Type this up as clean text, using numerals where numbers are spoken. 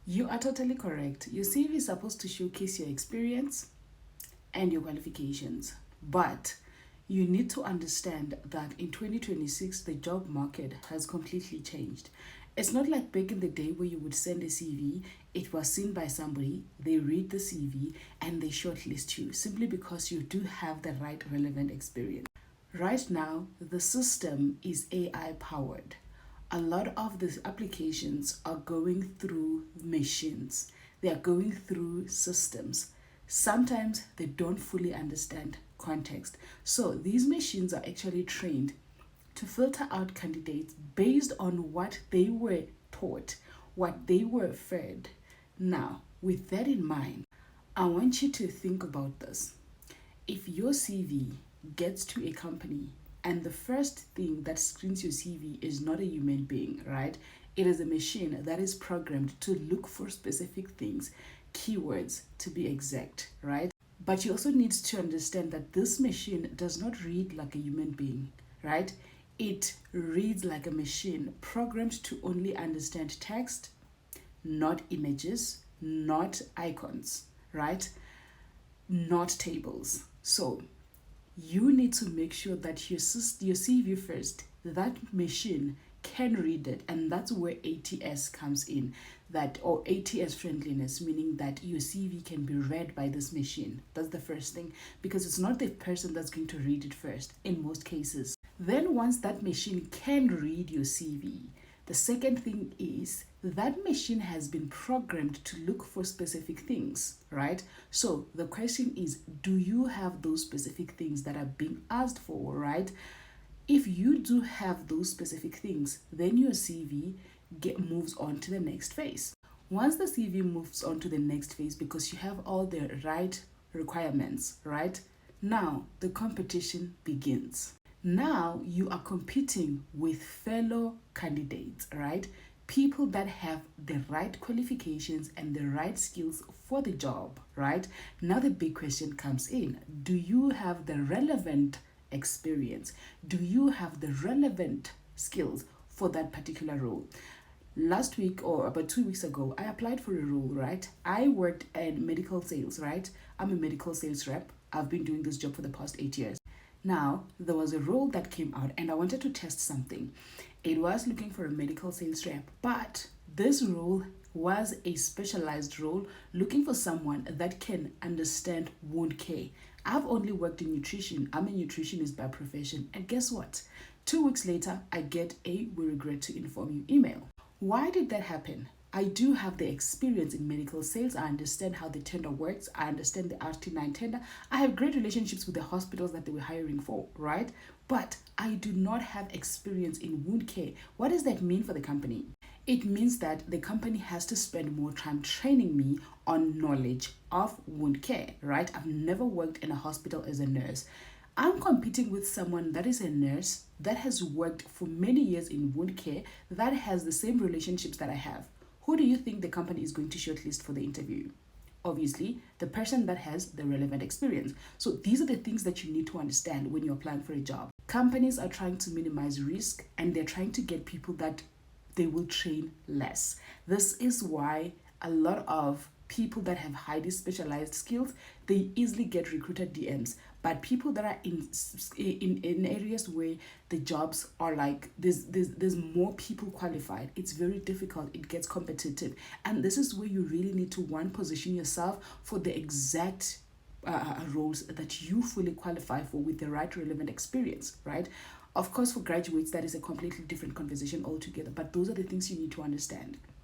You are totally correct. Your CV is supposed to showcase your experience and your qualifications. But you need to understand that in 2026, the job market has completely changed. It's not like back in the day where you would send a CV, it was seen by somebody, they read the CV, and they shortlist you simply because you do have the right relevant experience. Right now, the system is AI powered. A lot of these applications are going through machines, they are going through systems. Sometimes they don't fully understand context. So these machines are actually trained to filter out candidates based on what they were taught, what they were fed. Now, with that in mind, I want you to think about this. If your CV gets to a company and the first thing that screens your CV is not a human being, right? It is a machine that is programmed to look for specific things, keywords to be exact, right? But you also need to understand that this machine does not read like a human being, right? It reads like a machine programmed to only understand text, not images, not icons, right? Not tables. So you need to make sure that your CV first, that machine can read it, and that's where ATS comes in, that or ATS friendliness, meaning that your CV can be read by this machine. That's the first thing, because it's not the person that's going to read it first in most cases. Then once that machine can read your CV, the second thing is that machine has been programmed to look for specific things, right? So the question is, do you have those specific things that are being asked for, right? If you do have those specific things, then your CV moves on to the next phase. Once the CV moves on to the next phase because you have all the right requirements, right? Now the competition begins. Now you are competing with fellow candidates, right? People that have the right qualifications and the right skills for the job, right? Now the big question comes in. Do you have the relevant experience? Do you have the relevant skills for that particular role? Last week or about 2 weeks ago, I applied for a role, right? I worked in medical sales, right? I'm a medical sales rep. I've been doing this job for the past 8 years. Now, there was a role that came out and I wanted to test something. It was looking for a medical sales rep, but this role was a specialized role looking for someone that can understand wound care. I've only worked in nutrition. I'm a nutritionist by profession. And guess what? 2 weeks later, I get a "we regret to inform you" email. Why did that happen? I do have the experience in medical sales. I understand how the tender works. I understand the RT9 tender. I have great relationships with the hospitals that they were hiring for, right? But I do not have experience in wound care. What does that mean for the company? It means that the company has to spend more time training me on knowledge of wound care, right? I've never worked in a hospital as a nurse. I'm competing with someone that is a nurse that has worked for many years in wound care, that has the same relationships that I have. Who do you think the company is going to shortlist for the interview? Obviously, the person that has the relevant experience. So these are the things that you need to understand when you're applying for a job. Companies are trying to minimize risk and they're trying to get people that they will train less. This is why a lot of people that have highly specialized skills, they easily get recruited DMs. But people that are in areas where the jobs are like there's more people qualified, it's very difficult. It gets competitive, and this is where you really need to one position yourself for the exact roles that you fully qualify for with the right relevant experience, right? Of course, for graduates, that is a completely different conversation altogether. But those are the things you need to understand.